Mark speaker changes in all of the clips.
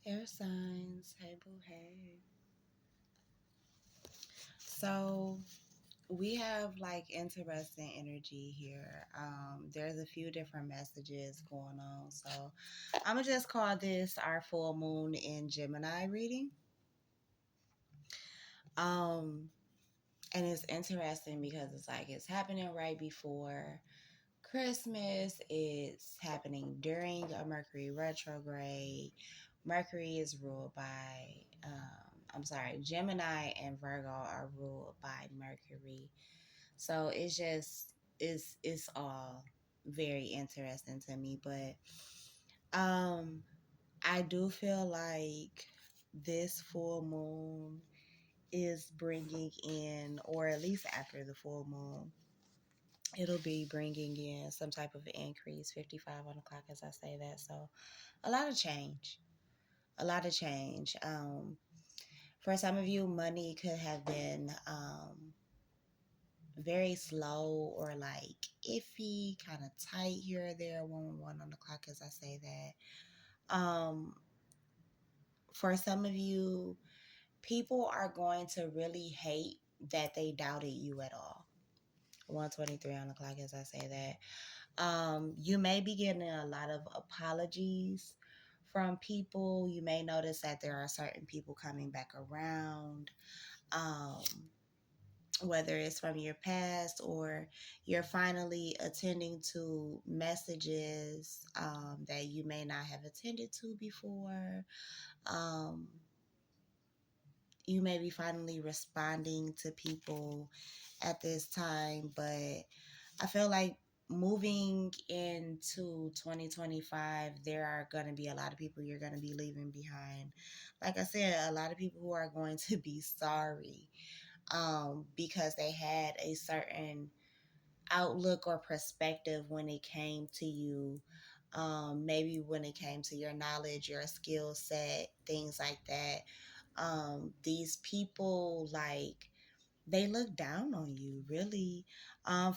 Speaker 1: Air signs, hey boo, hey. So we have like interesting energy here. There's a few different messages going on. So I'm gonna just call this our full moon in Gemini reading. Um, and it's interesting because it's like it's happening right before Christmas. It's happening during a Mercury retrograde. Mercury is ruled by, I'm sorry, Gemini and Virgo are ruled by Mercury. So it's all very interesting to me. But um, I do feel like this full moon is bringing in, or at least after the full moon, it'll be bringing in some type of increase, 55 on the clock as I say that. So a lot of change, a lot of change. For some of you, money could have been very slow or like iffy, kind of tight here or there, 111 on the clock as I say that. For some of you, people are going to really hate that they doubted you at all. 123 on the clock as I say that. You may be getting a lot of apologies from people. You may notice that there are certain people coming back around. Um, whether it's from your past or you're finally attending to messages that you may not have attended to before. Um, you may be finally responding to people at this time, but I feel like moving into 2025, there are going to be a lot of people you're going to be leaving behind. Like I said, a lot of people who are going to be sorry because they had a certain outlook or perspective when it came to you. Maybe when it came to your knowledge, your skill set, things like that. These people, like, they look down on you, really.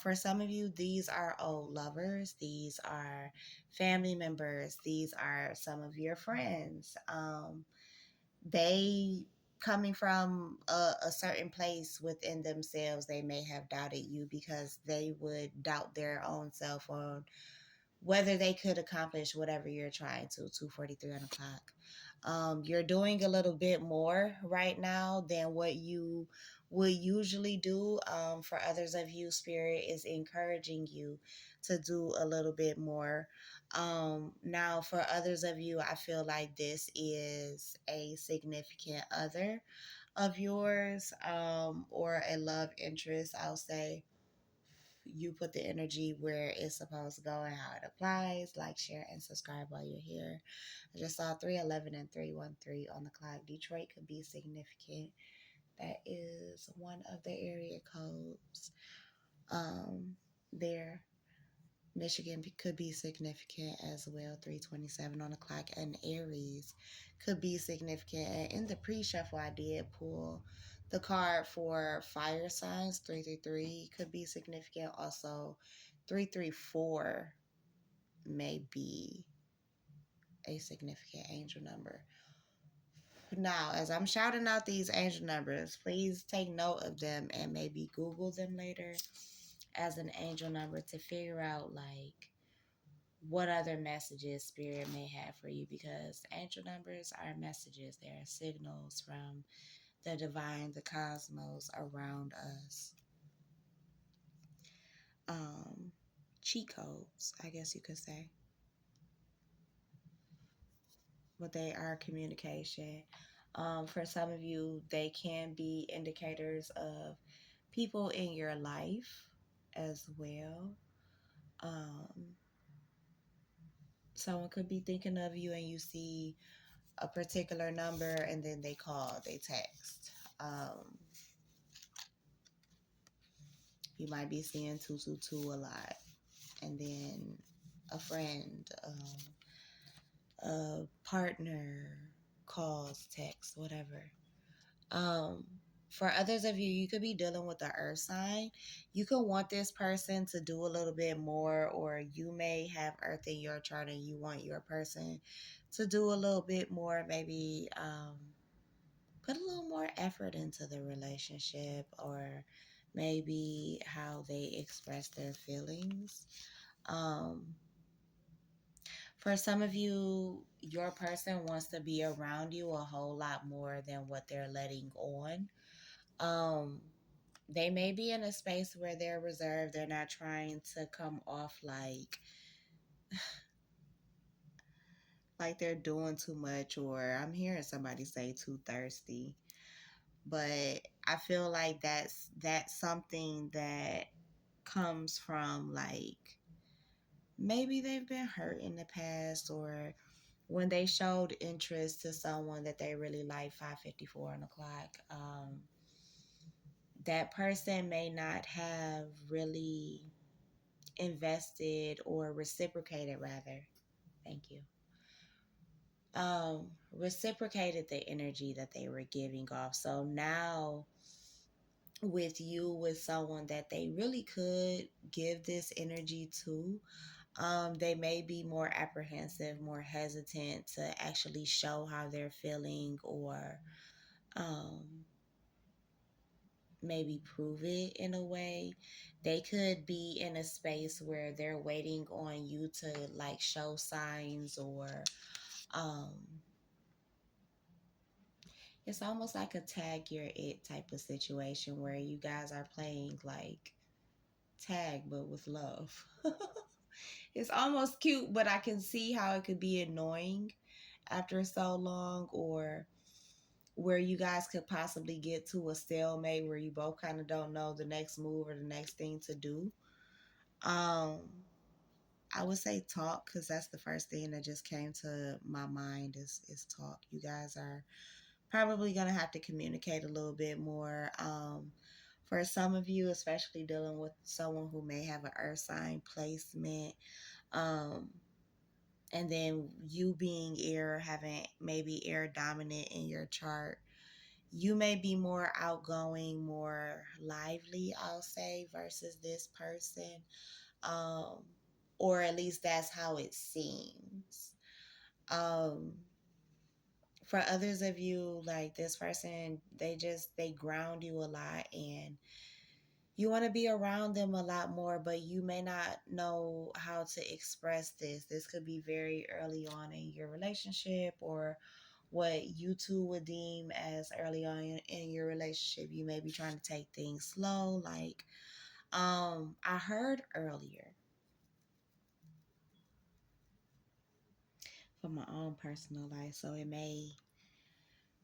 Speaker 1: For some of you, these are old lovers, these are family members, these are some of your friends. They coming from a certain place within themselves, they may have doubted you because they would doubt their own self on whether they could accomplish whatever you're trying to. 2:43 on the clock. You're doing a little bit more right now than what you would usually do. For others of you, Spirit is encouraging you to do a little bit more. Now, for others of you, I feel like this is a significant other of yours, or a love interest, I'll say. You put the energy where it's supposed to go and how it applies. Like, share, and subscribe while you're here. I just saw 311 and 313 on the clock. Detroit could be significant. That is one of the area codes there. Michigan could be significant as well. 327 on the clock. And Aries could be significant. And in the pre-shuffle, I did pull the card for fire signs. 333 could be significant. Also, 334 may be a significant angel number. Now, as I'm shouting out these angel numbers, please take note of them and maybe Google them later as an angel number to figure out, like, what other messages Spirit may have for you, because angel numbers are messages. They are signals from the divine, the cosmos around us. Um, cheat codes, I guess you could say. But they are communication. For some of you, they can be indicators of people in your life as well. Um, someone could be thinking of you and you see a particular number and then they call, they text. You might be seeing 222 a lot, and then a friend, a partner calls, text, whatever. For others of you, you could be dealing with the earth sign. You could want this person to do a little bit more, or you may have earth in your chart and you want your person to do a little bit more, maybe put a little more effort into the relationship, or maybe how they express their feelings. Um, for some of you, your person wants to be around you a whole lot more than what they're letting on. Um, they may be in a space where they're reserved. They're not trying to come off like they're doing too much, or I'm hearing somebody say too thirsty. But I feel like that's something that comes from like maybe they've been hurt in the past, or when they showed interest to someone that they really like 5:54 on the clock. That person may not have really invested or reciprocated, rather, thank you, reciprocated the energy that they were giving off. So now with you, with someone that they really could give this energy to, they may be more apprehensive, more hesitant to actually show how they're feeling, or um, maybe prove it in a way. They could be in a space where they're waiting on you to like show signs, or um, it's almost like a tag your it type of situation where you guys are playing like tag but with love. It's almost cute, but I can see how it could be annoying after so long, or where you guys could possibly get to a stalemate where you both kind of don't know the next move or the next thing to do. Um, I would say talk, because that's the first thing that just came to my mind is talk. You guys are probably gonna have to communicate a little bit more. For some of you, especially dealing with someone who may have an earth sign placement, um, and then you being air, having maybe air dominant in your chart, you may be more outgoing, more lively, I'll say, versus this person. Um, or at least that's how it seems. Um, for others of you, like this person, they ground you a lot, and you want to be around them a lot more, but you may not know how to express this. This could be very early on in your relationship, or what you two would deem as early on in your relationship. You may be trying to take things slow. Like, I heard earlier from my own personal life, so it may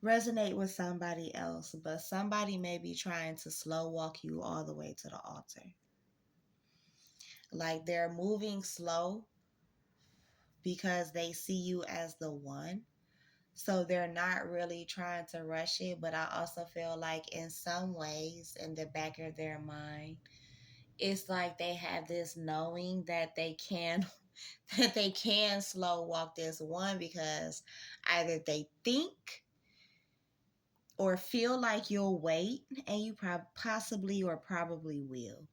Speaker 1: resonate with somebody else, but somebody may be trying to slow walk you all the way to the altar. Like they're moving slow because they see you as the one. So they're not really trying to rush it, but I also feel like in some ways, in the back of their mind, it's like they have this knowing that they can that they can slow walk this one, because either they think or feel like you'll wait, and you possibly or probably will,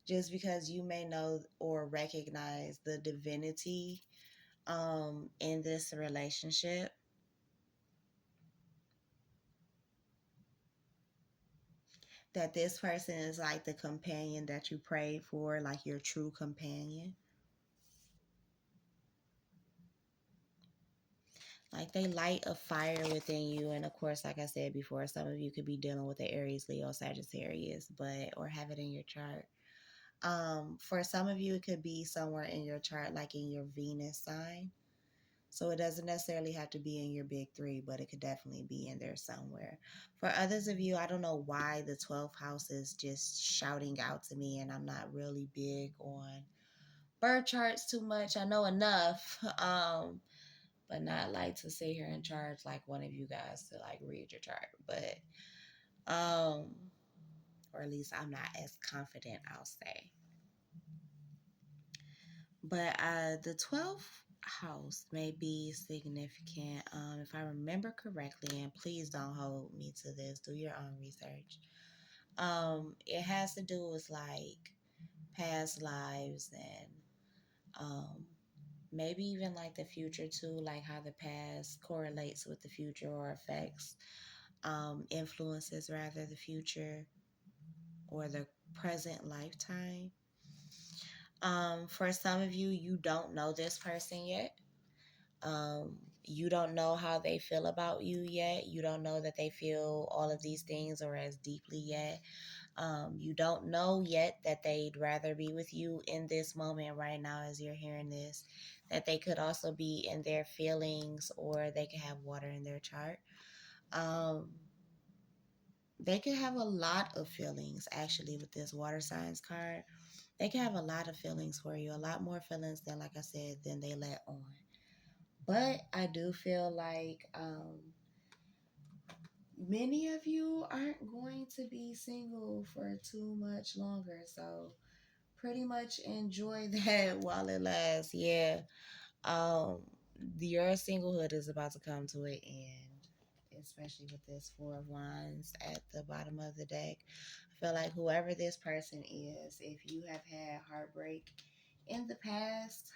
Speaker 1: just because you may know or recognize the divinity in this relationship, that this person is like the companion that you prayed for, like your true companion. Like they light a fire within you. And of course, like I said before, some of you could be dealing with the Aries, Leo, Sagittarius, or have it in your chart. For some of you, it could be somewhere in your chart, like in your Venus sign. So it doesn't necessarily have to be in your big three, but it could definitely be in there somewhere. For others of you, I don't know why the 12th house is just shouting out to me, and I'm not really big on birth charts too much. I know enough, but not like to sit here and charge like one of you guys to like read your chart. But or at least I'm not as confident, I'll say. But the 12th house may be significant. If I remember correctly, and please don't hold me to this, do your own research. It has to do with like past lives and um, maybe even like the future too, like how the past correlates with the future or affects, influences rather the future or the present lifetime. For some of you, you don't know this person yet. You don't know how they feel about you yet. You don't know that they feel all of these things or as deeply yet. You don't know yet that they'd rather be with you in this moment right now as you're hearing this, that they could also be in their feelings or they could have water in their chart. Um, they could have a lot of feelings actually with this water signs card. They can have a lot of feelings for you, a lot more feelings than, like I said, than they let on. But I do feel like many of you aren't going to be single for too much longer. So pretty much enjoy that while it lasts. Yeah. Um, your singlehood is about to come to an end, especially with this Four of Wands at the bottom of the deck. I feel like whoever this person is, if you have had heartbreak in the past,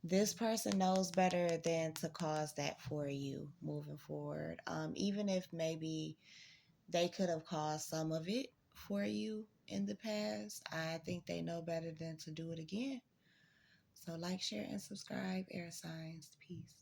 Speaker 1: this person knows better than to cause that for you moving forward. Even if maybe they could have caused some of it for you in the past, I think they know better than to do it again. So like, share, and subscribe, air signs. Peace.